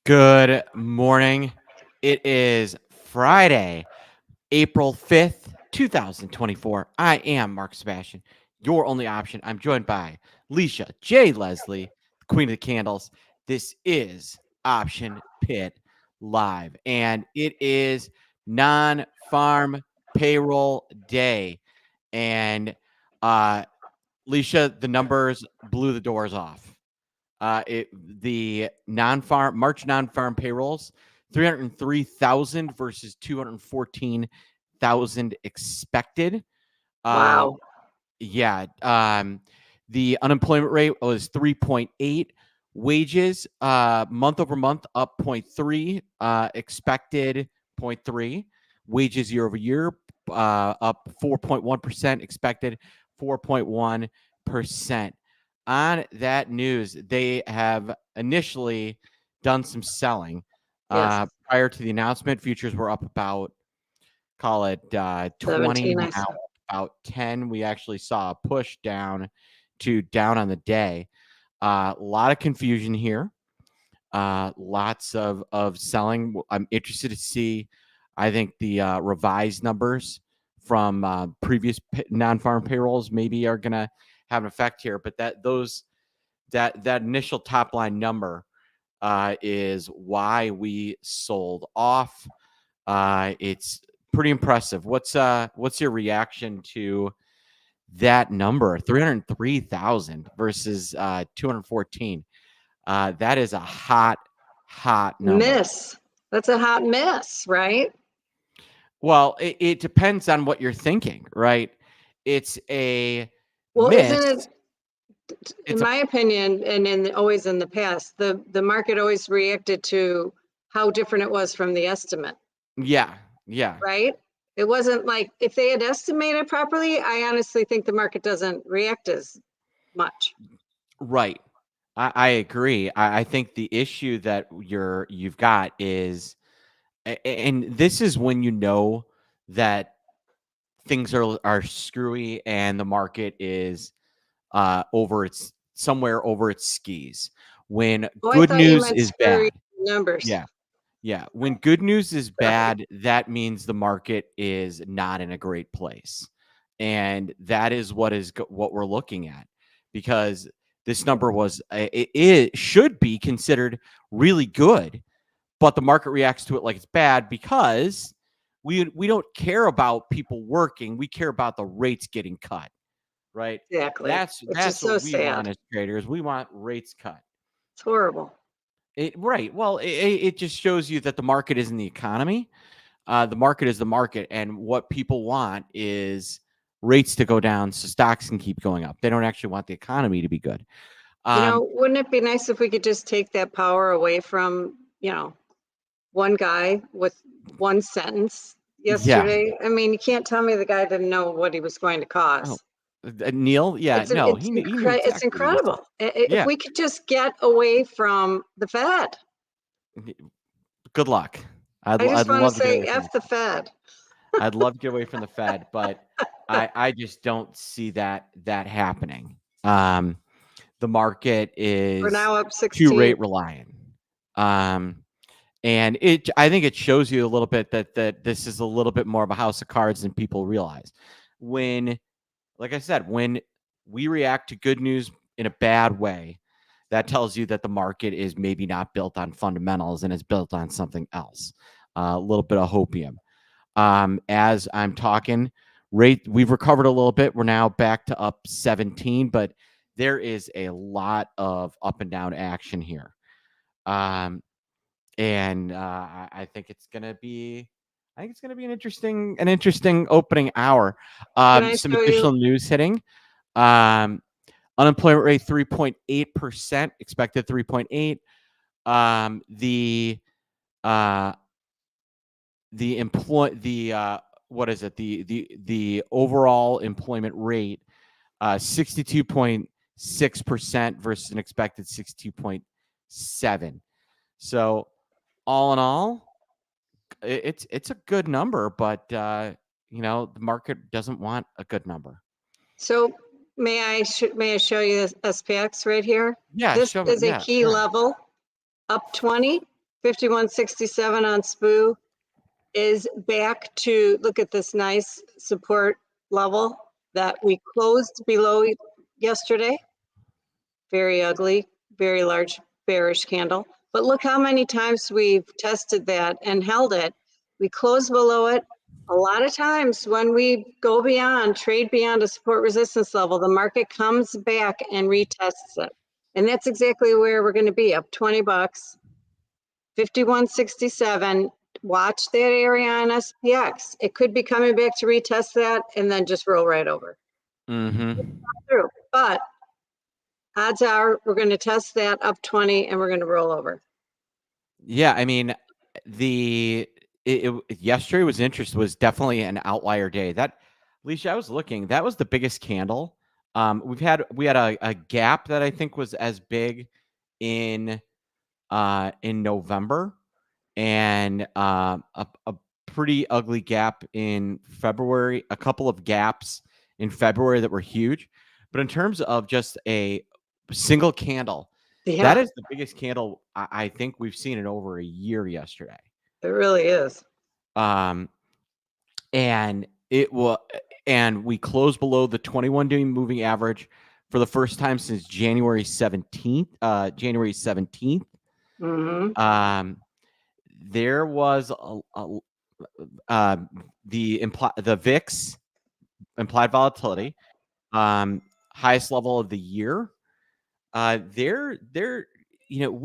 Good morning. It is Friday, April 5th, 2024. I am Mark Sebastian, your only option. I'm joined by Leisha J. Leslie, Queen of the Candles. This is Option Pit Live, and it is non-farm payroll day. And Leisha, the numbers blew the doors off. The non-farm March non-farm payrolls, 303,000 versus 214,000 expected. Uh, Wow. yeah. The unemployment rate was 3.8. Wages, month over month, up 0.3. Expected 0.3. Wages year over year, up 4.1%. Expected 4.1%. On that news, they have initially done some selling. Yes. Prior to the announcement, futures were up about, call it 20, 17, I now saw. about 10. We actually saw a push down on the day. A lot of confusion here. Lots of selling. I'm interested to see, I think, the revised numbers from previous non-farm payrolls maybe are going to have an effect here. But that initial top line number is why we sold off. It's pretty impressive. What's your reaction to that number? 303,000 versus 214. That is a hot number. Miss. That's a hot miss, right? Well, it depends on what you're thinking, right? It's a Well, miss. isn't it, in my opinion, and always in the past, the market always reacted to how different it was from the estimate, Yeah. right? It wasn't like if they had estimated properly, I honestly think the market doesn't react as much. Right. I agree. I think the issue that you've got is, and this is when you know that things are screwy and the market is somewhere over its skis. When Oh, I good thought you news meant is screwy bad. numbers. Yeah. Yeah. When good news is Right. bad, that means the market is not in a great place. And that is what we're looking at, because this number it should be considered really good, but the market reacts to it like it's bad because we don't care about people working. We care about the rates getting cut, right? Exactly. Which is That's what so we want sad. as traders. We want rates cut. It's horrible. Right. Well, it just shows you that the market isn't the economy. The market is the market, and what people want is rates to go down so stocks can keep going up. They don't actually want the economy to be good. Wouldn't it be nice if we could just take that power away from, one guy with one sentence Yeah. yesterday? I mean, you can't tell me the guy didn't know what he was going to Oh, cause. Neil. Yeah. No, he knew It's exactly what he was doing. incredible. If Yeah. we could just get away from the Fed. Good luck. I just I'd want to love to get say away from F the Fed. I'd love to get away from the Fed, but I just don't see that happening. The market We're is now up too 16. rate reliant. Um, and I think it shows you a little bit that this is a little bit more of a house of cards than people realize. When, like I said, when we react to good news in a bad way, that tells you that the market is maybe not built on fundamentals and is built on something else. A little bit of hopium. As I'm talking, we've recovered a little bit. We're now back to up 17, but there is a lot of up and down action here. And I think it's gonna be an interesting opening hour. Can I Some show you? additional news hitting. Um, Unemployment rate 3.8%, expected 3.8. What is it? The overall employment rate, 62.6% versus an expected 62.7. So all in all, it's a good number, but the market doesn't want a good number. So may I show you this SPX right here? Yeah, This show me. is a key level, up 20. 51.67 on SPOO is back to, look at this nice support level that we closed below yesterday. Very ugly, very large bearish candle. But look how many times we've tested that and held it. We close below it. A lot of times when we go beyond, trade beyond a support resistance level, the market comes back and retests it. And that's exactly where we're going to be, up 20 bucks, 51.67. Watch that area on SPX. It could be coming back to retest that and then just roll right over. Through. But odds are we're going to test that up 20 and we're going to roll over. Yeah, I mean, yesterday was definitely an outlier day. That, Alicia, I was looking, that was the biggest candle. We had a gap that I think was as big in November, and a pretty ugly gap in February, a couple of gaps in February that were huge. But in terms of just a single candle, that is the biggest candle I think we've seen in over a year yesterday. It really is. And we closed below the 21-day moving average for the first time since January 17th. There was the VIX implied volatility, highest level of the year. We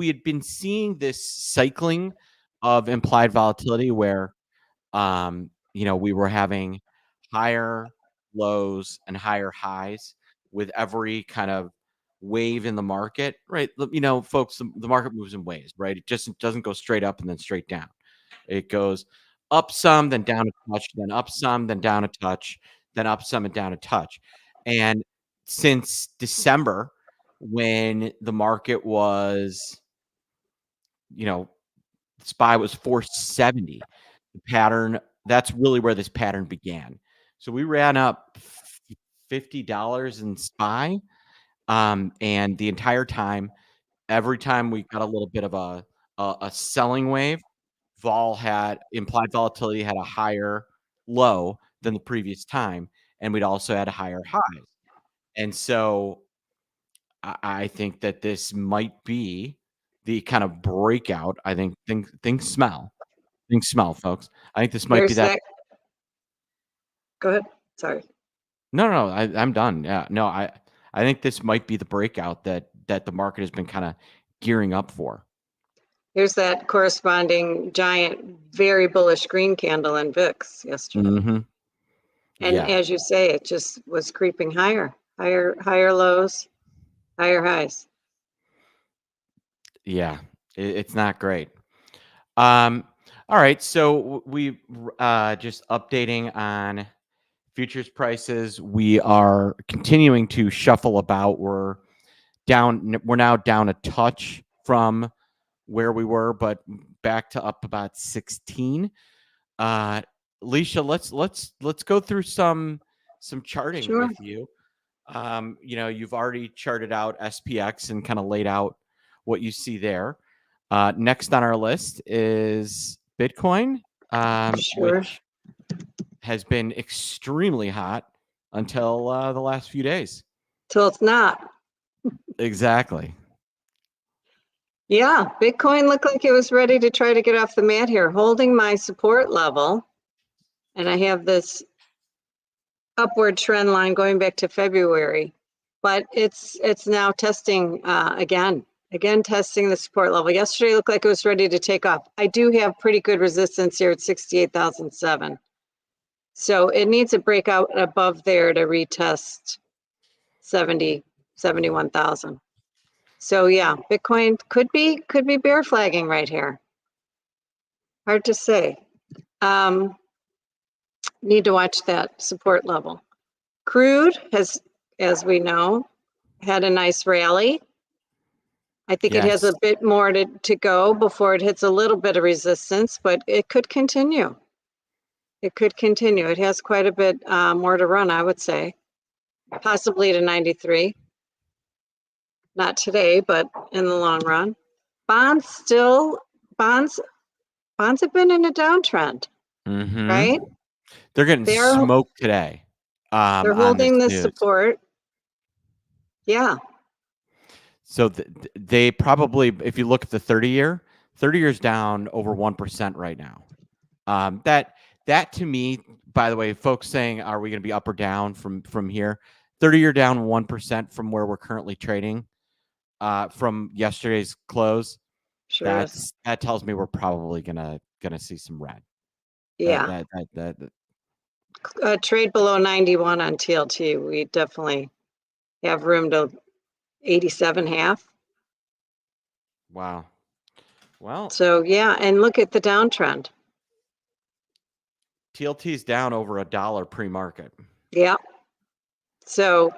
had been seeing this cycling of implied volatility where, we were having higher lows and higher highs with every kind of wave in the market, right? Folks, the market moves in waves, right? It just doesn't go straight up and then straight down. It goes up some, then down a touch, then up some, then down a touch, then up some and down a touch. And since December, when the market was, SPY was 470, the pattern, that's really where this pattern began. So we ran up $50 in SPY. And the entire time, every time we got a little bit of a selling wave, implied volatility had a higher low than the previous time, and we'd also had higher highs. And so I think that this might be the kind of breakout. I think things smell, folks. I think this might be that. Go ahead. Sorry. No, I'm done. Yeah, no, I think this might be the breakout that the market has been kind of gearing up for. Here's that corresponding giant, very bullish green candle in VIX yesterday. And as you say, it just was creeping higher lows, higher highs. Yeah, it's not great. All right, so we just updating on futures prices. We are continuing to shuffle about. We're now down a touch from where we were, but back to up about 16. Alicia, let's go through some charting with you. You've already charted out SPX and kind of laid out what you see there. Next on our list is Bitcoin, which has been extremely hot until the last few days. Till it's not. Exactly. Yeah, Bitcoin looked like it was ready to try to get off the mat here, holding my support level. And I have this upward trend line going back to February, but it's now testing again testing the support level. Yesterday looked like it was ready to take off. I do have pretty good resistance here at 68,007. So it needs a breakout above there to retest 71,000. So yeah, Bitcoin could be bear flagging right here. Hard to say. Need to watch that support level. Crude has, as we know, had a nice rally. I think it has a bit more to go before it hits a little bit of resistance, but it could continue. It could continue. It has quite a bit more to run, I would say, possibly to 93. Not today, but in the long run. Bonds still bonds have been in a downtrend, Mm-hmm. right? They're getting They're smoked today they're on this holding this news. support. Yeah, So they probably, if you look at the 30 years down over 1% right now. That to me, by the way, folks saying, are we going to be up or down from here? 30-year down 1% from where we're currently trading from yesterday's close. sure is. That tells me we're probably gonna see some red. Yeah. That Trade below 91 on TLT. We definitely have room to 87.5. wow. Well, So yeah, and look at the downtrend. TLT's down over $1 pre-market. Yeah. So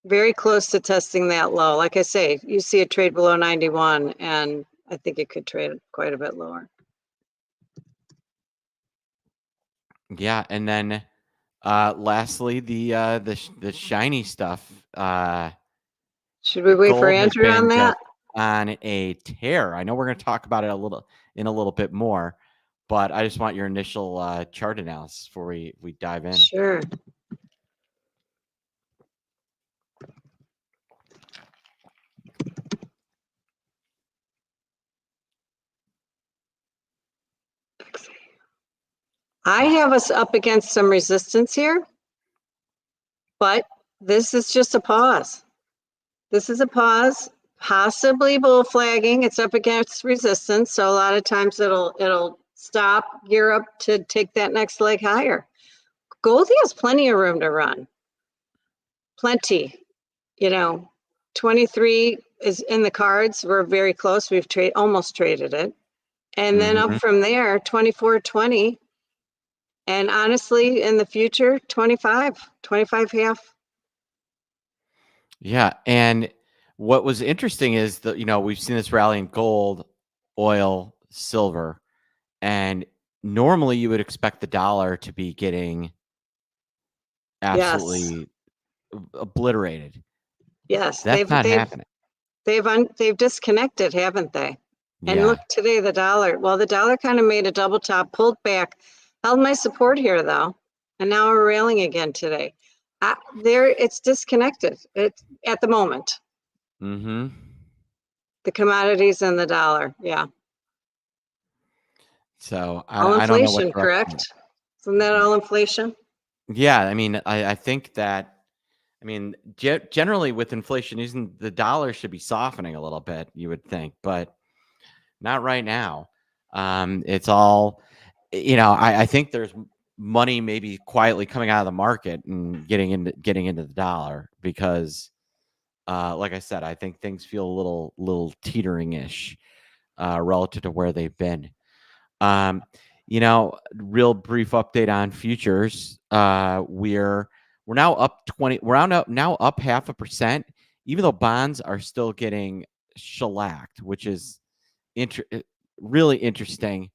very close to testing that low. Like I say, you see a trade below 91, and I think it could trade quite a bit lower. Yeah, and then lastly, the shiny stuff. Should we wait for Gold has Andrew on been that? just on a tear. I know we're going to talk about it a little bit more, but I just want your initial chart analysis before we dive in. Sure. I have us up against some resistance here, but this is just a pause. This is a pause, possibly bull flagging. It's up against resistance, so a lot of times it'll stop, gear up to take that next leg higher. Gold has plenty of room to run. Plenty. 23 is in the cards. We're very close. We've almost traded it. And then up from there, 24.20. And honestly, in the future, 25 half. Yeah, and what was interesting is that we've seen this rally in gold, oil, silver, and normally you would expect the dollar to be getting absolutely obliterated. Yes, That's not happening. they've disconnected, haven't they? And Yeah. look today, the dollar kind of made a double top, pulled back, held my support here though, and now we're railing again today. It's disconnected. It's at the moment. Mm-hmm. The commodities and the dollar, yeah. So All I don't know what inflation, direction. correct? Isn't that all inflation? Yeah, I mean, I think that, generally with inflation, using the dollar should be softening a little bit, you would think, but not right now. It's all, I think there's money maybe quietly coming out of the market and getting into the dollar because, like I said, I think things feel a little teetering-ish relative to where they've been. Real brief update on futures. We're now up 20. We're now up 0.5%, even though bonds are still getting shellacked, which is really interesting.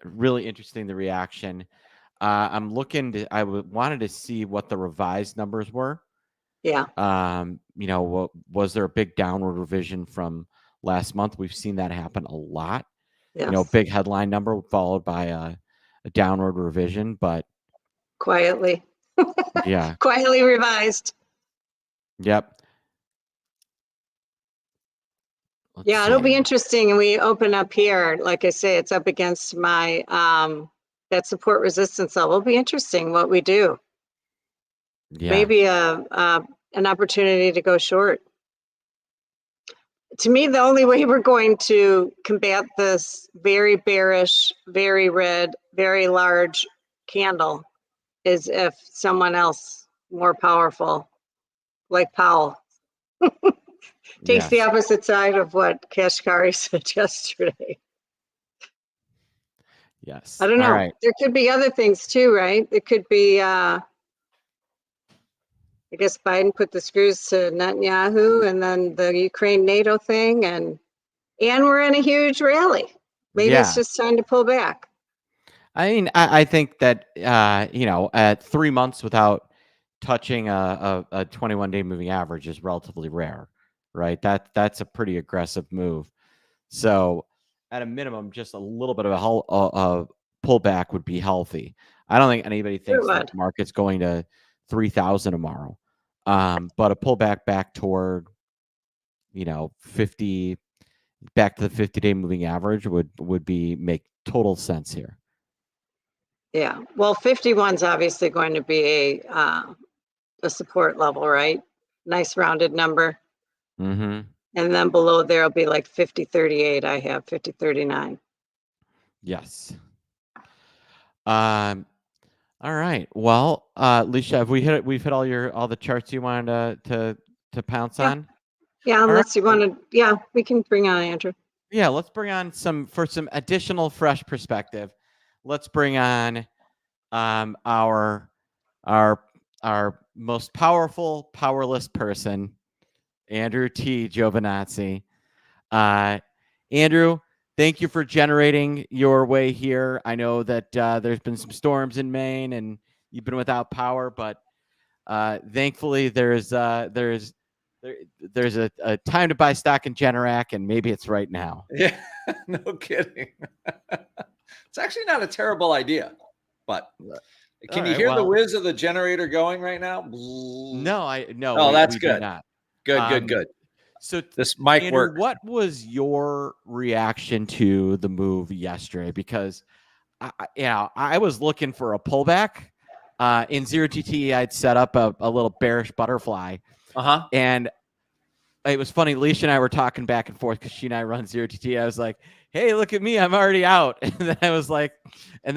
Really interesting, the reaction. I'm looking to. Wanted to see what the revised numbers were. Yeah. Was there a big downward revision from last month? We've seen that happen a lot. Yes. Big headline number followed by a downward revision, but Quietly. yeah. Quietly revised. Yep. It'll be interesting. And we open up here, like I say, it's up against my that support resistance level. It'll be interesting what we do. Yeah. Maybe an opportunity to go short. To me, the only way we're going to combat this very bearish, very red, very large candle is if someone else more powerful, like Powell, takes the opposite side of what Kashkari said yesterday. Yes. I don't know. All right. There could be other things too, right? It could be, I guess Biden put the screws to Netanyahu and then the Ukraine NATO thing and we're in a huge rally. Maybe it's just time to pull back. I mean, I think that, at 3 months without touching a 21-day moving average is relatively rare, right? That's a pretty aggressive move. So at a minimum, just a little bit of a pullback would be healthy. I don't think anybody thinks that the market's going to 3,000 tomorrow. But a pullback back toward, 50, back to the 50-day moving average would make total sense here. Yeah. Well, 51 is obviously going to be a support level, right? Nice rounded number. Mm-hmm. And then below there will be like 50.38. I have 50.39. Yes. All right. Well, Leisha, have we've hit all the charts you wanted to pounce on? Yeah, unless you want to, we can bring on Andrew. Yeah, let's bring on some additional fresh perspective. Let's bring on our most powerful, powerless person, Andrew T. Giovinazzi. Andrew, thank you for generating your way here. I know that there's been some storms in Maine and you've been without power, but thankfully there's a time to buy stock in Generac, and maybe it's right now. Yeah, no kidding. It's actually not a terrible idea, but can you hear the whiz of the generator going right now? No. Oh, that's good. Not. Good. So this mic Andrew, works. What was your reaction to the move yesterday? Because I was looking for a pullback. In 0GT, I'd set up a little bearish butterfly. And it was funny. Leisha and I were talking back and forth because she and I run 0GT. I was like, hey, look at me. I'm already out. And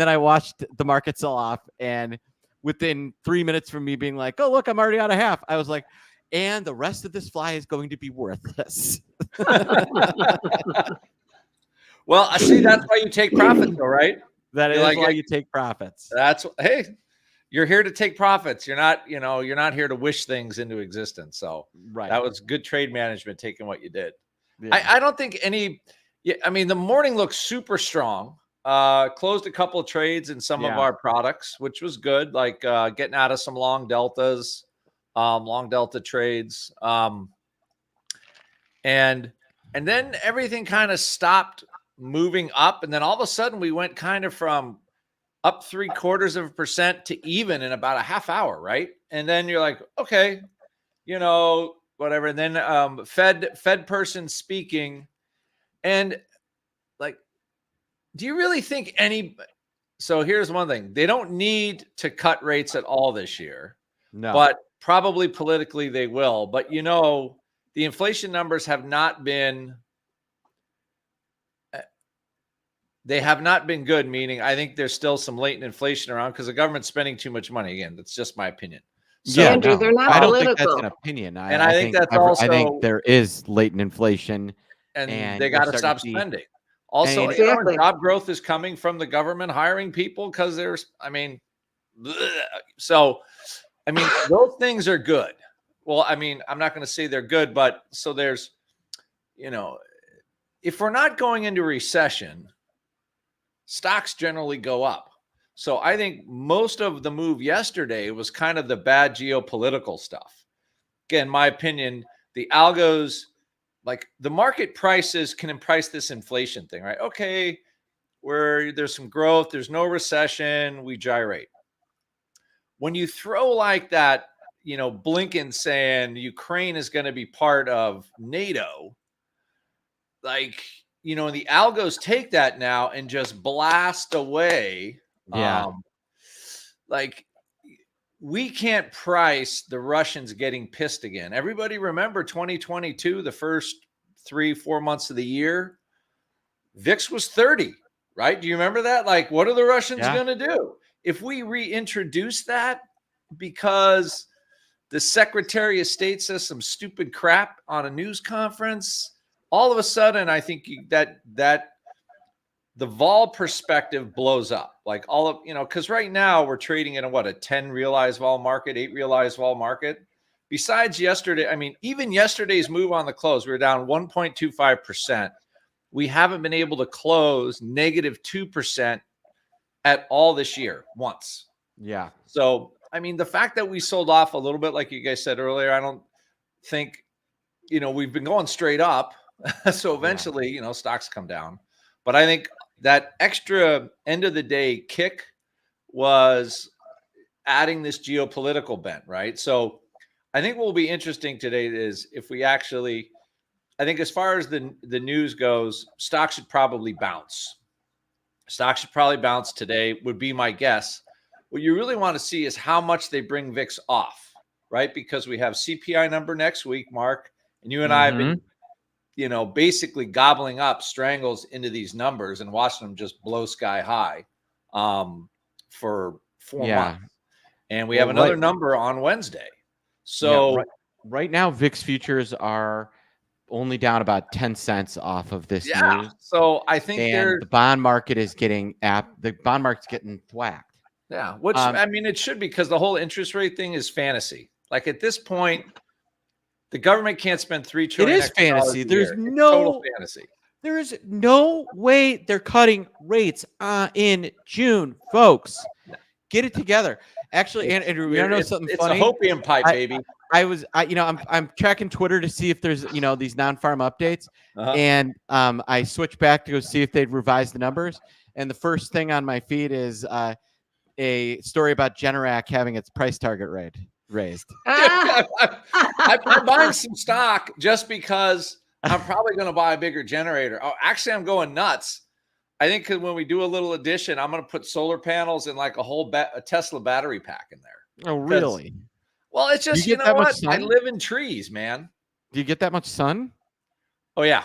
then I watched the market sell off. And within 3 minutes from me being like, oh, look, I'm already out of half, I was like, and the rest of this fly is going to be worthless. Well, I see. That's why you take profits, though, right? That is why you take profits. Hey, you're here to take profits. You're not here to wish things into existence. So that was good trade management, taking what you did. Yeah. I don't think any. Yeah, I mean, the morning looks super strong. Closed a couple of trades in some of our products, which was good. Like getting out of some long deltas. Long delta trades. And then everything kind of stopped moving up. And then all of a sudden we went kind of from up 0.75% to even in about a half hour. Right. And then you're like, okay, whatever. And then Fed person speaking. And like, do you really think so here's one thing. They don't need to cut rates at all this year. No. But probably politically they will. But the inflation numbers have not been good, meaning I think there's still some latent inflation around because the government's spending too much money. Again, that's just my opinion. So, Andrew, they're not I don't political. think that's an opinion. I think that's also. I think there is latent inflation, and they got to stop spending. Also, job growth is coming from the government hiring people because there's. So, those things are good. Well, I'm not going to say they're good, but so there's, if we're not going into recession, stocks generally go up. So I think most of the move yesterday was kind of the bad geopolitical stuff. Again, my opinion, the algos, like the market prices can price this inflation thing, right? Okay, where there's some growth, there's no recession, we gyrate. When you throw like that, Blinken saying Ukraine is going to be part of NATO, like, and the algos take that now and just blast away. Yeah. Like, we can't price the Russians getting pissed again. Everybody remember 2022, the first 3-4 months of the year, VIX was 30, right? Do you remember that? Like, what are the Russians going to do? If we reintroduce that because the Secretary of State says some stupid crap on a news conference, all of a sudden, I think that the vol perspective blows up. Like all of, because right now we're trading in a 10 realized vol market, 8 realized vol market. Besides yesterday, even yesterday's move on the close, we were down 1.25%. We haven't been able to close negative 2% at all this year once. Yeah. So, the fact that we sold off a little bit, like you guys said earlier, I don't think we've been going straight up. So eventually, stocks come down. But I think that extra end of the day kick was adding this geopolitical bent, right? So I think what will be interesting today is if we actually, I think as far as the news goes, stocks should probably bounce. Stocks should probably bounce today, would be my guess. What you really want to see is how much they bring VIX off, right? Because we have CPI number next week, Mark, and you and I have been, basically gobbling up strangles into these numbers and watching them just blow sky high for 4 months. And we have another number on Wednesday. So right now, VIX futures are only down about 10 cents off of this news. So I think the bond market is getting thwacked. Yeah, which I mean, it should be, because the whole interest rate thing is fantasy. Like at this point, the government can't spend $3 trillion. It is fantasy. There's total fantasy. There is no way they're cutting rates in June, folks. Get it together. Actually, Andrew, you know something funny? It's a hopium pipe, baby. I'm tracking Twitter to see if there's these non-farm updates, and I switched back to go see if they'd revised the numbers. And the first thing on my feed is a story about Generac having its price target rate raised. I'm buying some stock just because I'm probably going to buy a bigger generator. Oh, actually, I'm going nuts. I think because when we do a little addition, I'm going to put solar panels and like a Tesla battery pack in there. Oh, really? Well, it's just, what? I live in trees, man. Do you get that much sun? Oh, yeah.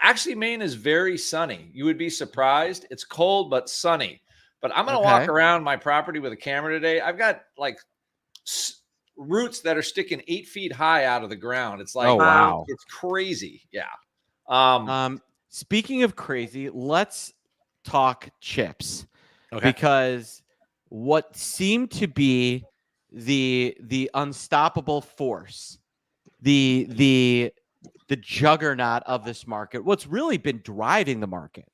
Actually, Maine is very sunny. You would be surprised. It's cold, but sunny. But I'm going to walk around my property with a camera today. I've got like roots that are sticking 8 feet high out of the ground. It's like, oh, wow. It's crazy. Yeah. Speaking of crazy, let's talk chips. Okay. Because what seemed to be the unstoppable force, the juggernaut of this market, what's really been driving the market.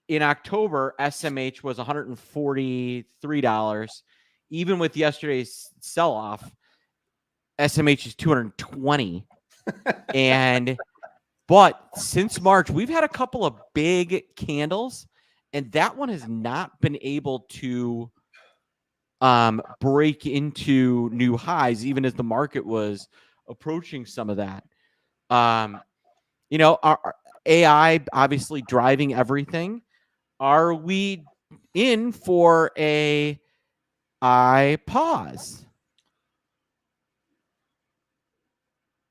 In October, SMH was $143. Even with yesterday's sell-off, SMH is $220. But since March, we've had a couple of big candles, and that one has not been able to break into new highs, even as the market was approaching some of that. Our AI obviously driving everything. Are we in for a pause?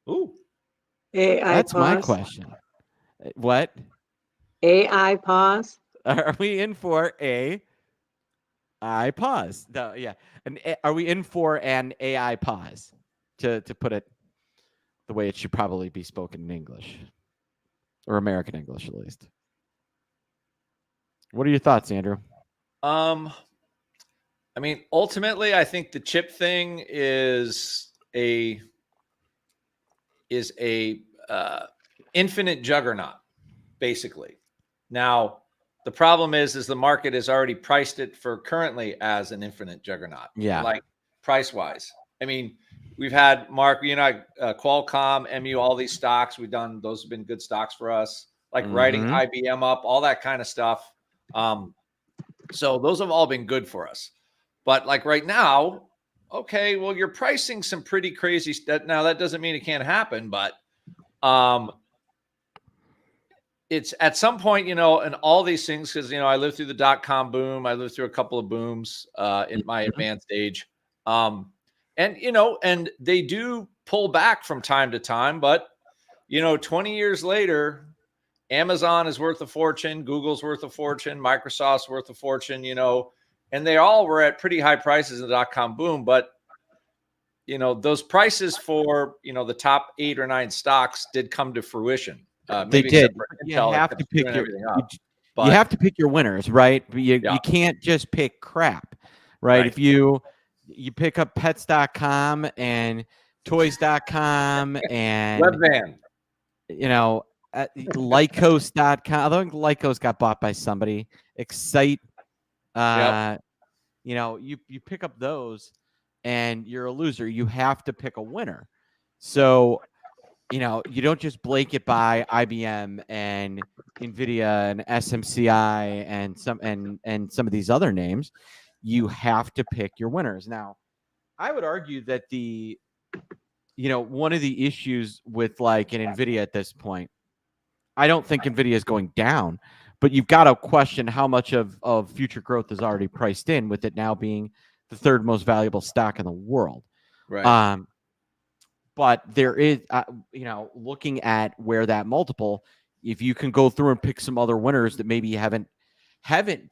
Ooh. AI That's pause. my question. What? AI pause? Are we in for a pause? No, yeah. Are we in for an AI pause? To put it the way it should probably be spoken in English, or American English at least. What are your thoughts, Andrew? I mean, ultimately, I think the chip thing is a infinite juggernaut, basically. Now, the problem is the market has already priced it for currently as an infinite juggernaut. Yeah, like price wise. I mean, we've had Mark, Qualcomm, MU, all these stocks we've done. Those have been good stocks for us. Like writing IBM up, all that kind of stuff. So those have all been good for us. But like right now, okay, well, you're pricing some pretty crazy stuff. Now, that doesn't mean it can't happen, but it's at some point, and all these things, because, I lived through the dot-com boom. I lived through a couple of booms in my advanced age. And they do pull back from time to time, but, 20 years later, Amazon is worth a fortune, Google's worth a fortune, Microsoft's worth a fortune, and they all were at pretty high prices in the dot-com boom. But, those prices for, the top 8 or 9 stocks did come to fruition. They did. You have to pick you have to pick your winners, right? You can't just pick crap, right? If you pick up pets.com and toys.com and Webvan, Lycos.com. I think Lycos got bought by somebody. Excite. You pick up those and you're a loser. You have to pick a winner. So, you know, you don't just blanket buy IBM and Nvidia and SMCI and some of these other names. You have to pick your winners. Now, I would argue that one of the issues with like an Nvidia at this point, I don't think Nvidia is going down, but you've got to question how much of future growth is already priced in with it now being the third most valuable stock in the world. Right. But there is, looking at where that multiple, if you can go through and pick some other winners that maybe haven't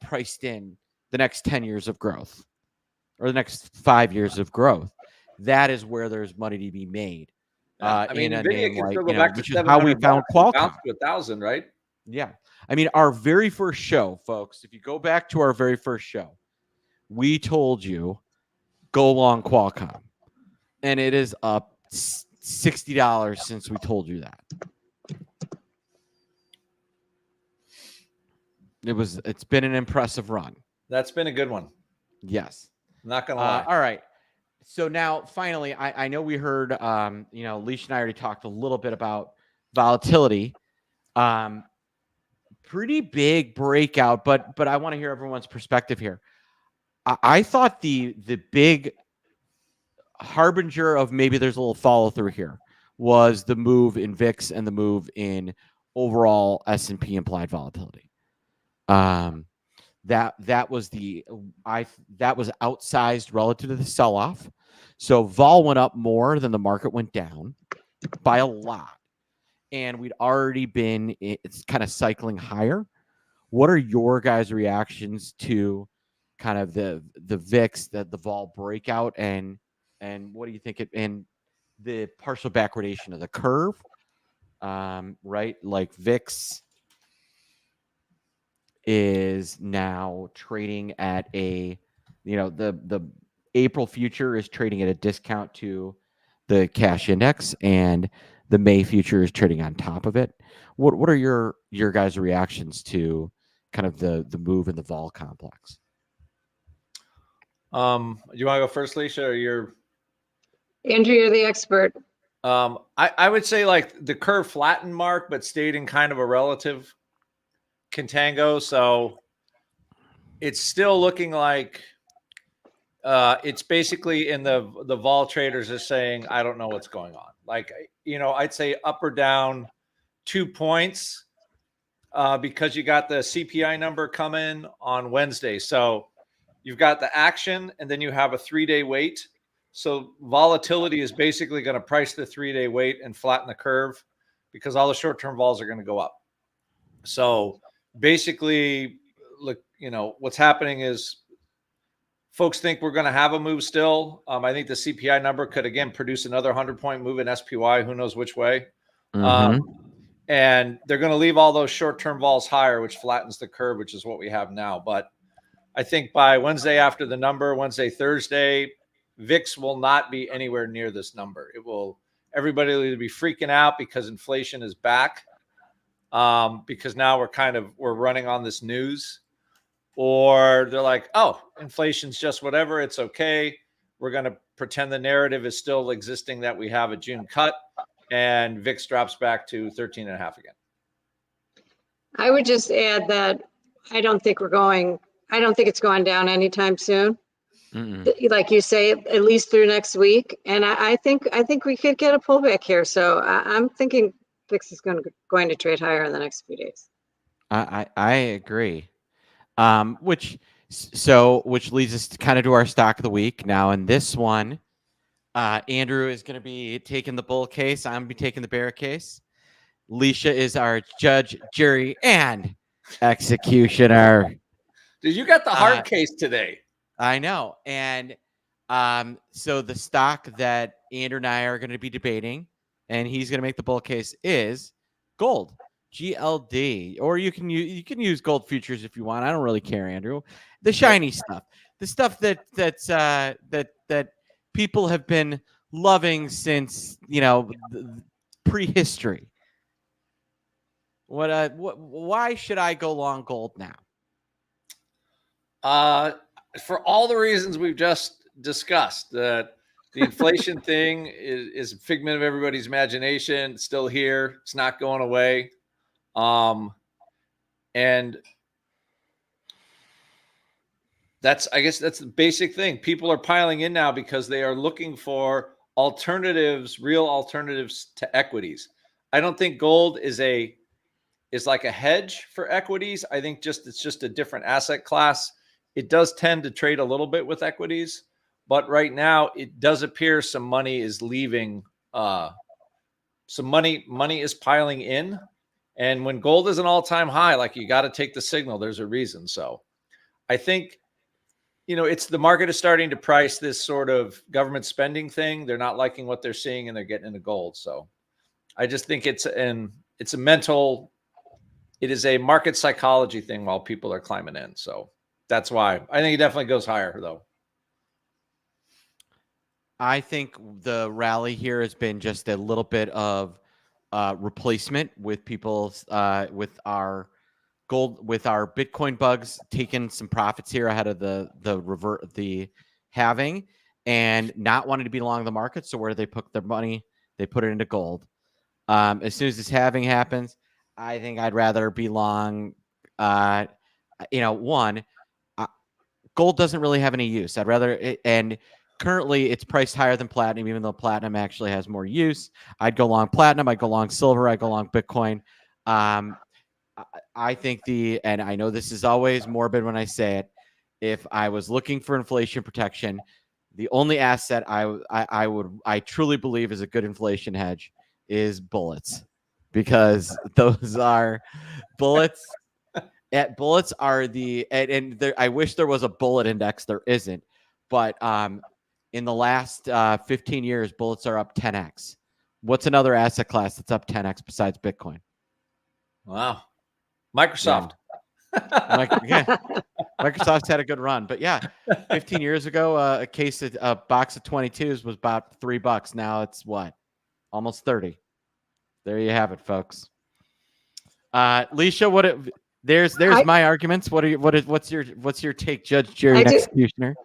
priced in the next 10 years of growth or the next 5 years of growth, that is where there's money to be made. Yeah. I In mean, a Nvidia name can like, still go back to which is how we 700 found bucks and bounce Qualcomm. to 1,000, right? Yeah. I mean, our very first show, folks, if you go back to our very first show, we told you go long Qualcomm. And it is up $60 since we told you that. It's been an impressive run. That's been a good one. Yes. Not going to lie. All right. So now finally, I know we heard, Leash and I already talked a little bit about volatility. Pretty big breakout, but I want to hear everyone's perspective here. I thought the big harbinger of maybe there's a little follow through here was the move in VIX and the move in overall S&P implied volatility. That was outsized relative to the sell off. So vol went up more than the market went down by a lot, and we'd already been it's kind of cycling higher. What are your guys' reactions to kind of the VIX, the vol breakout, and what do you think and the partial backwardation of the curve? Right, like VIX is now trading at the April future is trading at a discount to the cash index, and the May future is trading on top of it. What are your guys' reactions to kind of the move in the vol complex? Do you want to go first, Leisha, or you're? Andrew, you're the expert. I would say like the curve flattened, Mark, but stayed in kind of a relative contango. So it's still looking like it's basically in the vol traders are saying, I don't know what's going on. Like, I'd say up or down 2 points because you got the CPI number coming on Wednesday. So you've got the action and then you have a 3-day wait. So volatility is basically going to price the 3-day wait and flatten the curve because all the short-term vols are going to go up. So basically, look, what's happening is folks think we're going to have a move still. I think the CPI number could, again, produce another 100-point move in SPY. Who knows which way? Mm-hmm. And they're going to leave all those short-term vols higher, which flattens the curve, which is what we have now. But I think by Wednesday after the number, Wednesday, Thursday, VIX will not be anywhere near this number. Everybody will either be freaking out because inflation is back, because now we're running on this news, or they're like, oh, inflation's just whatever. It's okay. We're going to pretend the narrative is still existing that we have a June cut, and VIX drops back to 13.5 again. I would just add that I don't think it's going down anytime soon. Mm-mm. Like you say, at least through next week. And I think we could get a pullback here. So I'm thinking VIX is going to trade higher in the next few days. I agree. Which leads us to kind of to our stock of the week. Now in this one, Andrew is going to be taking the bull case. I'm going to be taking the bear case. Leisha is our judge, jury, and executioner. Dude, you got the hard case today. I know. And so the stock that Andrew and I are going to be debating, and he's going to make the bull case, is gold. GLD, or you can use gold futures if you want. I don't really care, Andrew. The shiny stuff, the stuff that people have been loving since prehistory. Why should I go long gold now? For all the reasons we've just discussed, that The inflation thing is a figment of everybody's imagination. It's still here. It's not going away. And I guess that's the basic thing. People are piling in now because they are looking for alternatives, real alternatives to equities. I don't think gold is like a hedge for equities. I think it's just a different asset class. It does tend to trade a little bit with equities, but right now it does appear some money is leaving. Some money is piling in, and when gold is an all-time high, like, you got to take the signal. There's a reason. So I think, it's the market is starting to price this sort of government spending thing. They're not liking what they're seeing, and they're getting into gold. So I just think it is a market psychology thing while people are climbing in. So that's why I think it definitely goes higher, though. I think the rally here has been just a little bit of replacement with people's with our gold, with our Bitcoin bugs taking some profits here ahead of the halving and not wanting to be long the market. So where do they put their money? They put it into gold. As soon as this halving happens, I think I'd rather be long. Gold doesn't really have any use. I'd rather and currently it's priced higher than platinum, even though platinum actually has more use. I'd go long platinum. I'd go long silver. I'd go long Bitcoin. I think and I know this is always morbid when I say it, if I was looking for inflation protection, the only asset I truly believe is a good inflation hedge is bullets, because those are bullets. Bullets are I wish there was a bullet index. There isn't, but in the last 15 years, bullets are up 10x. What's another asset class that's up 10x besides Bitcoin? Wow. Microsoft. Yeah. Microsoft's had a good run, but 15 years ago, a box of 22s was about $3. Now it's what? Almost 30. There you have it, folks. Leisha, there's my arguments. What's your take, Judge, Jury, and Executioner?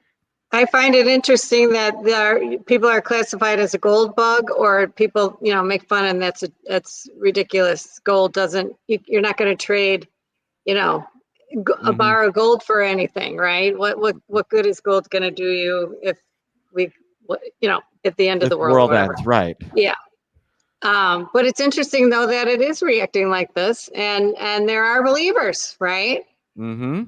I find it interesting that people are classified as a gold bug, or people, make fun, and that's ridiculous. Gold you're not going to trade, a bar of gold for anything, right? What good is gold going to do you if at the end of the world ends, right? Yeah. But it's interesting, though, that it is reacting like this, and there are believers, right? Mm-hmm.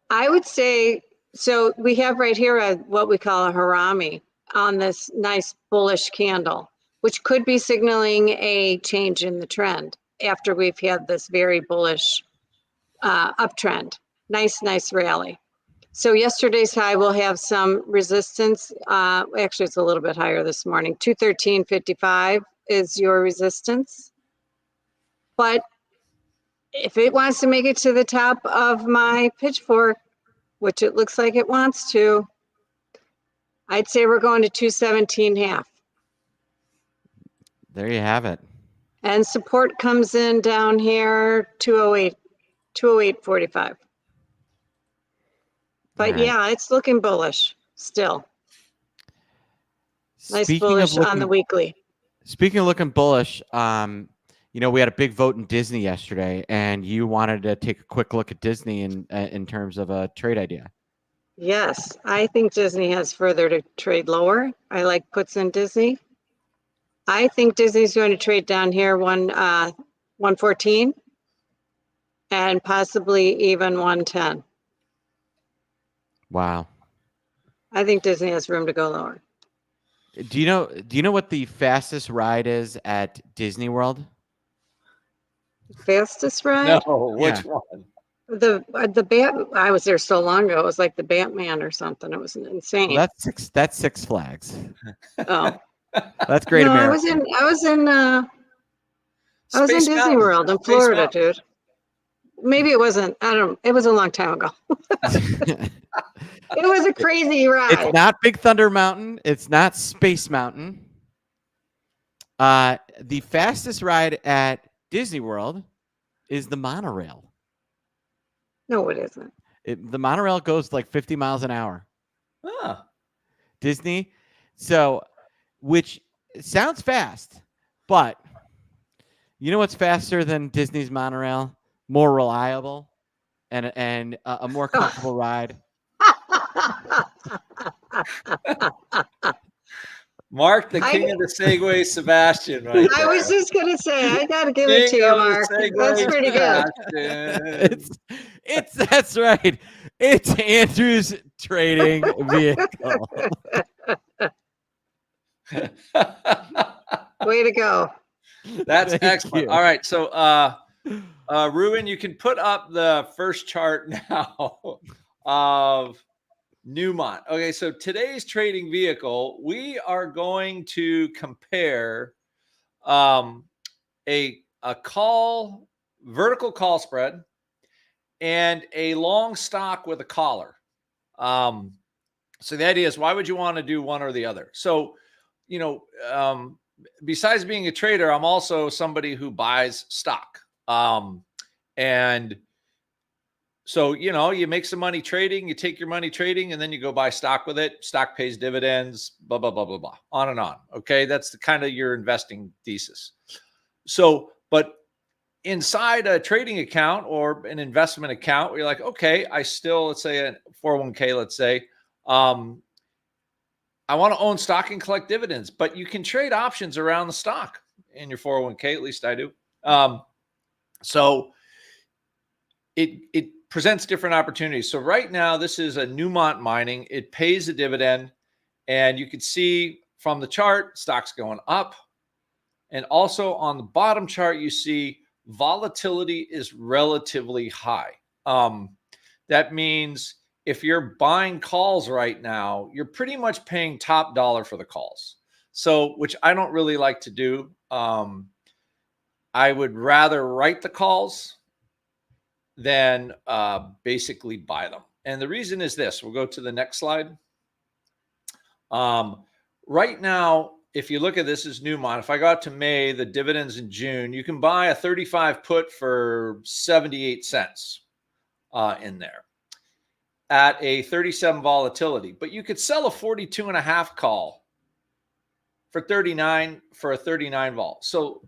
I would say, so we have right here what we call a harami on this nice bullish candle, which could be signaling a change in the trend after we've had this very bullish uptrend. Nice rally. So yesterday's high will have some resistance. Actually, it's a little bit higher this morning. 213.55 is your resistance. But if it wants to make it to the top of my pitchfork, which it looks like it wants to, I'd say we're going to 217.5. There you have it. And support comes in down here, 208.45. But right. it's looking bullish still. Nice bullish on the weekly. Speaking of looking bullish, we had a big vote in Disney yesterday, and you wanted to take a quick look at Disney in terms of a trade idea. Yes, I think Disney has further to trade lower. I like puts in Disney. I think Disney's going to trade down here 114 and possibly even 110. Wow. I think Disney has room to go lower. Do you know what the fastest ride is at Disney World? Fastest ride? No, which one? The I was there so long ago. It was like the Batman or something. It was insane. Well, that's Six Flags. Oh, that's Great America. I was in Disney Mountain. World in Florida, dude. Maybe it wasn't. I don't know. It was a long time ago. It was a crazy ride. It's not Big Thunder Mountain. It's not Space Mountain. The fastest ride at Disney World is the monorail. No, it isn't. The monorail goes like 50 miles an hour. Huh. Disney, So, which sounds fast, but you know what's faster than Disney's monorail? More reliable and a more comfortable ride. Mark, the king of the Segway, Sebastian, right I there. was just going to say, I got to give it King to you, of the Mark. That's Segway, pretty good. Sebastian. It's that's right. It's Andrew's trading vehicle. Way to go. That's Thank excellent. you. All right. So, Ruben, you can put up the first chart now of Newmont. Okay. So today's trading vehicle, we are going to compare a vertical call spread and a long stock with a collar. So the idea is, why would you want to do one or the other? So, besides being a trader, I'm also somebody who buys stock. And so, you make some money trading, you take your money trading, and then you go buy stock with it. Stock pays dividends, blah, blah, blah, blah, blah, on and on. Okay. That's the kind of your investing thesis. So, but inside a trading account or an investment account, where you're like, okay, let's say a 401k, let's say, I want to own stock and collect dividends, but you can trade options around the stock in your 401k. At least I do. So it presents different opportunities. So right now, this is a Newmont mining. It pays a dividend, and you can see from the chart, stock's going up. And also on the bottom chart, you see volatility is relatively high. That means if you're buying calls right now, you're pretty much paying top dollar for the calls. So, which I don't really like to do. I would rather write the calls than basically buy them. And the reason is this. We'll go to the next slide. Right now, if you look at this as Newmont, if I got to May, the dividends in June, you can buy a 35 put for 78 cents in there at a 37 volatility. But you could sell a 42.5 call for 39 for a 39 vol. So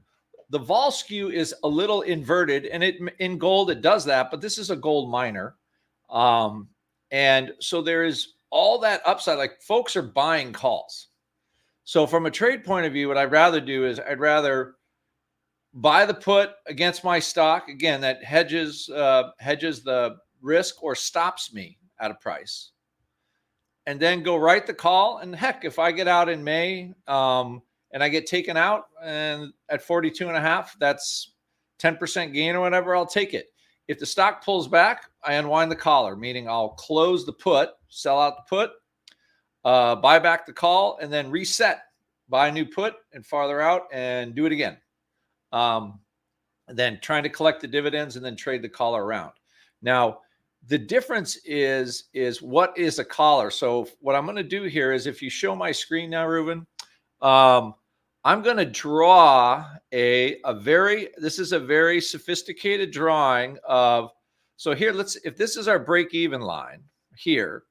the vol skew is a little inverted, and in gold it does that, but this is a gold miner. And so there is all that upside. Like, folks are buying calls. So from a trade point of view, what I'd rather do is I'd rather buy the put against my stock. Again, that hedges the risk or stops me at a price. And then go write the call. And heck, if I get out in May and I get taken out and at 42.5, that's 10% gain or whatever, I'll take it. If the stock pulls back, I unwind the collar, meaning I'll close the put, sell out the put, buy back the call, and then reset, buy a new put and farther out and do it again. And then trying to collect the dividends and then trade the collar around. Now, the difference is what is a collar? So what I'm going to do here is, if you show my screen now, Ruben, I'm going to draw this is a very sophisticated drawing of, so here, if this is our break-even line here,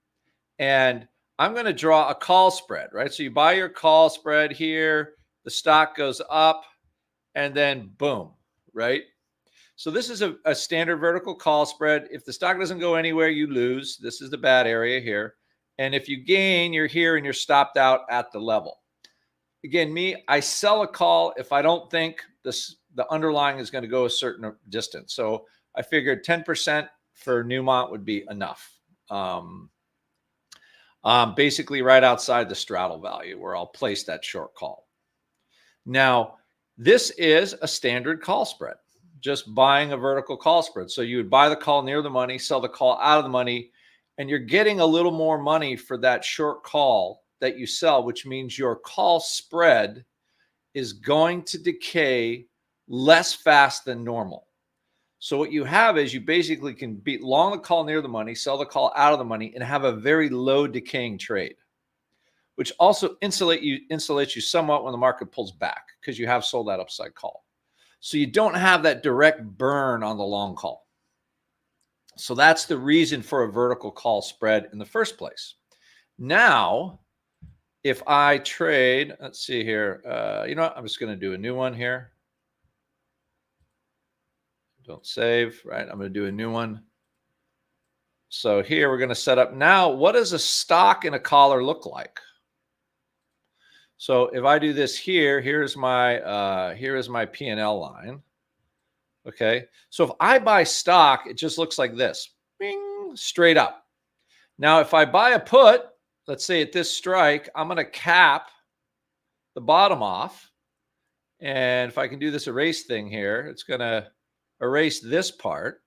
and I'm going to draw a call spread, right? So you buy your call spread here, the stock goes up, and then boom, right? So this is a standard vertical call spread. If the stock doesn't go anywhere, you lose. This is the bad area here. And if you gain, you're here and you're stopped out at the level. Again, I sell a call if I don't think the underlying is going to go a certain distance. So I figured 10% for Newmont would be enough. Basically right outside the straddle value, where I'll place that short call. Now, this is a standard call spread, just buying a vertical call spread. So you would buy the call near the money, sell the call out of the money, and you're getting a little more money for that short call that you sell, which means your call spread is going to decay less fast than normal. So what you have is, you basically can beat long the call near the money, sell the call out of the money, and have a very low decaying trade, which also insulates you somewhat when the market pulls back, because you have sold that upside call. So you don't have that direct burn on the long call. So that's the reason for a vertical call spread in the first place. Now, if I trade, let's see here. You know what? I'm just going to do a new one here. Don't save, right? I'm going to do a new one. So here we're going to set up now. What does a stock and a collar look like? So if I do this here, here is my P&L line. Okay. So if I buy stock, it just looks like this, bing, straight up. Now, if I buy a put, let's say at this strike, I'm going to cap the bottom off. And if I can do this erase thing here, it's going to erase this part,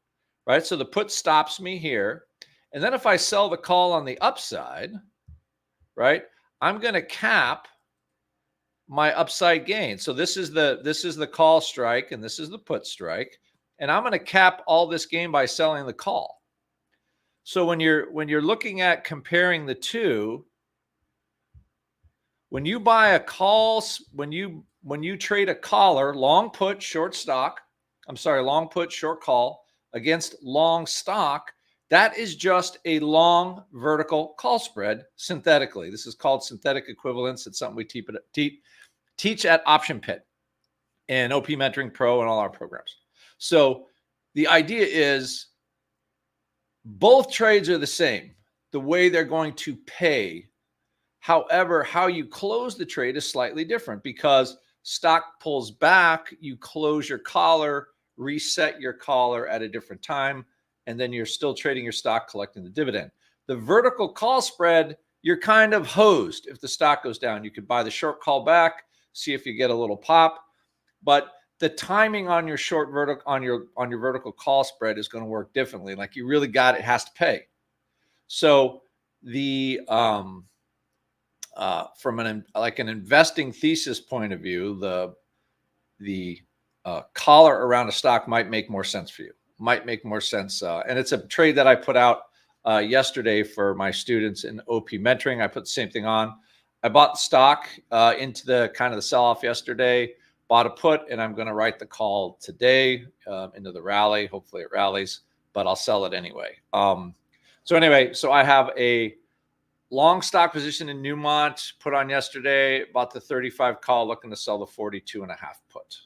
right? So the put stops me here. And then if I sell the call on the upside, right, I'm going to cap my upside gain. So this is the call strike and this is the put strike. And I'm going to cap all this gain by selling the call. So when you're looking at comparing the two, when you buy a call, when you trade a collar, long put, short stock, long put, short call against long stock, that is just a long vertical call spread synthetically. This is called synthetic equivalence. It's something we teach at Option Pit and OP Mentoring Pro and all our programs. So the idea is both trades are the same, the way they're going to pay. However, how you close the trade is slightly different because stock pulls back, you close your collar, reset your collar at a different time, and then you're still trading your stock, collecting the dividend. The vertical call spread, you're kind of hosed. If the stock goes down, you could buy the short call back, see if you get a little pop, but the timing on your on your vertical call spread is going to work differently. Like you really got it has to pay. So the from an investing thesis point of view, the collar around a stock might make more sense for you. Might make more sense, and it's a trade that I put out yesterday for my students in OP mentoring. I put the same thing on. I bought the stock into the kind of the sell-off yesterday, bought a put, and I'm going to write the call today into the rally. Hopefully it rallies, but I'll sell it anyway. So I have a long stock position in Newmont put on yesterday, bought the 35 call, looking to sell the 42.5 put.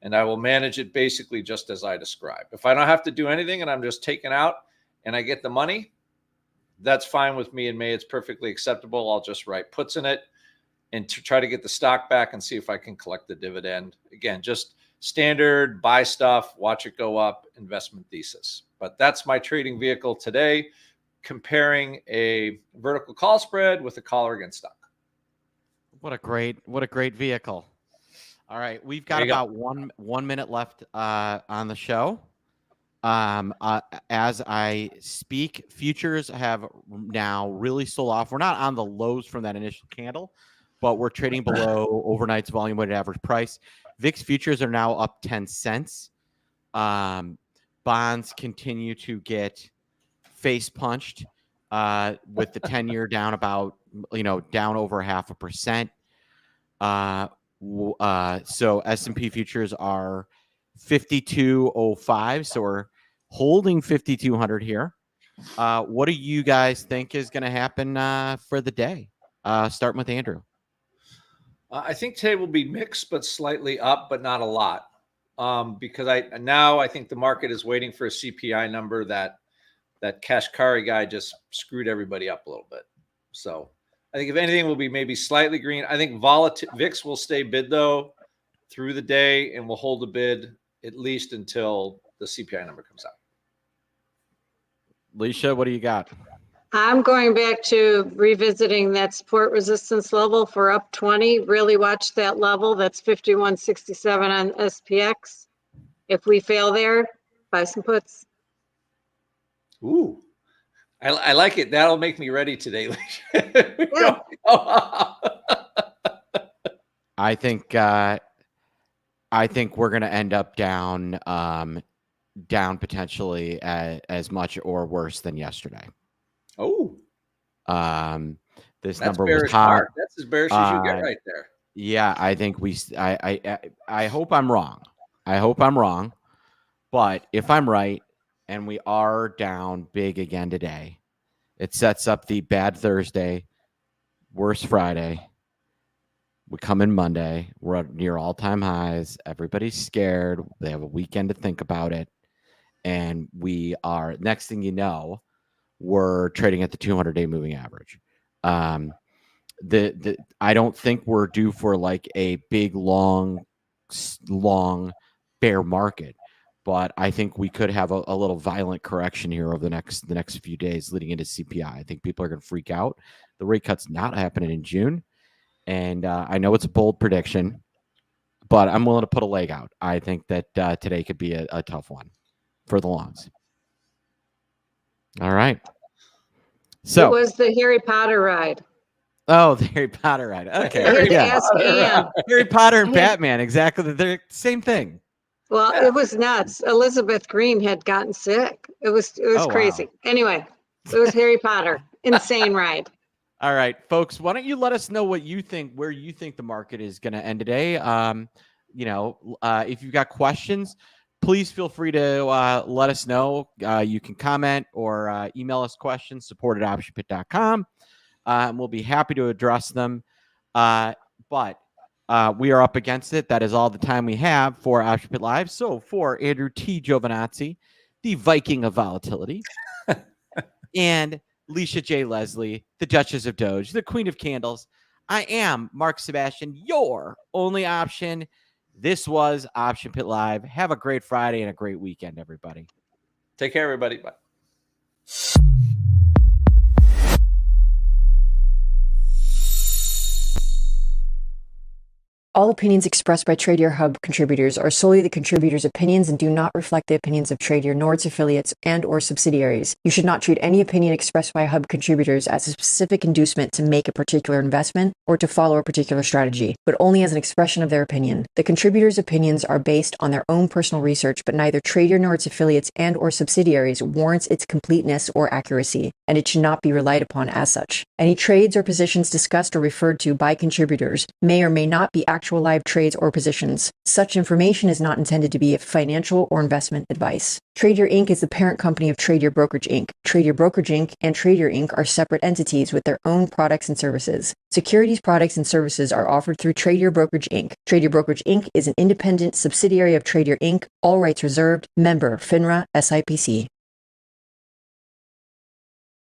And I will manage it basically just as I described. If I don't have to do anything and I'm just taking out and I get the money, that's fine with me and May. It's perfectly acceptable. I'll just write puts in it and to try to get the stock back and see if I can collect the dividend. Again, just standard buy stuff, watch it go up, investment thesis. But that's my trading vehicle today, comparing a vertical call spread with a collar against stock. What a great vehicle. All right, we've got about 1 minute left on the show. As I speak, futures have now really sold off. We're not on the lows from that initial candle, but we're trading below overnight's volume weighted average price. VIX futures are now up 10 cents. Bonds continue to get face punched with the 10-year down about, down over 0.5%. So S&P futures are 52.05. So we're holding 5,200 here. What do you guys think is going to happen for the day? Starting with Andrew. I think today will be mixed, but slightly up, but not a lot. Because I think the market is waiting for a CPI number that Kashkari guy just screwed everybody up a little bit. So I think if anything will be maybe slightly green. I think VIX will stay bid though through the day and will hold a bid at least until the CPI number comes out. Leisha, what do you got? I'm going back to revisiting that support resistance level for up 20. Really watch that level. That's 51.67 on SPX. If we fail there, buy some puts. Ooh, I like it. That'll make me ready today. Yeah. I think we're going to end up down potentially as much or worse than yesterday. Oh, this that's number was hot. Hard. That's as bearish as you get right there. Yeah, I think I hope I'm wrong. I hope I'm wrong, but if I'm right and we are down big again today, it sets up the bad Thursday, Worst Friday. We come in Monday. We're at near all-time highs. Everybody's scared. They have a weekend to think about it. And we are, next thing you know, we're trading at the 200-day moving average. I don't think we're due for like a big, long bear market. But I think we could have a little violent correction here over the next few days leading into CPI. I think people are going to freak out. The rate cut's not happening in June. And I know it's a bold prediction, but I'm willing to put a leg out. I think that today could be a tough one for the longs. All right. So it was the Harry Potter ride. Oh, the Harry Potter ride. Okay. I had to Yeah. ask Ann. Harry Potter and Batman, exactly. They're the same thing. Well, it was nuts. Elizabeth Green had gotten sick. It was Oh, crazy. wow. Anyway, it was Harry Potter. Insane ride. All right, folks, why don't you let us know what you think, where you think the market is going to end today? If you've got questions, please feel free to let us know. You can comment or email us questions, support@optionpit.com. And we'll be happy to address them. But we are up against it. That is all the time we have for Option Pit Live. So for Andrew T. Giovinazzi, the Viking of volatility, and Leisha J. Leslie, the Duchess of Doge, the Queen of Candles, I am Mark Sebastian, your only option. This was Option Pit Live. Have a great Friday and a great weekend, everybody. Take care, everybody. Bye. All opinions expressed by Tradier Hub contributors are solely the contributors' opinions and do not reflect the opinions of Tradier nor its affiliates and or subsidiaries. You should not treat any opinion expressed by Hub contributors as a specific inducement to make a particular investment or to follow a particular strategy, but only as an expression of their opinion. The contributors' opinions are based on their own personal research, but neither Tradier nor its affiliates and or subsidiaries warrants its completeness or accuracy, and it should not be relied upon as such. Any trades or positions discussed or referred to by contributors may or may not be actual live trades or positions. Such information is not intended to be financial or investment advice. Tradier Inc. is the parent company of Tradier Brokerage Inc. Tradier Brokerage Inc. and Tradier Inc. are separate entities with their own products and services. Securities products and services are offered through Tradier Brokerage Inc. Tradier Brokerage Inc. is an independent subsidiary of Tradier Inc., all rights reserved, member FINRA SIPC.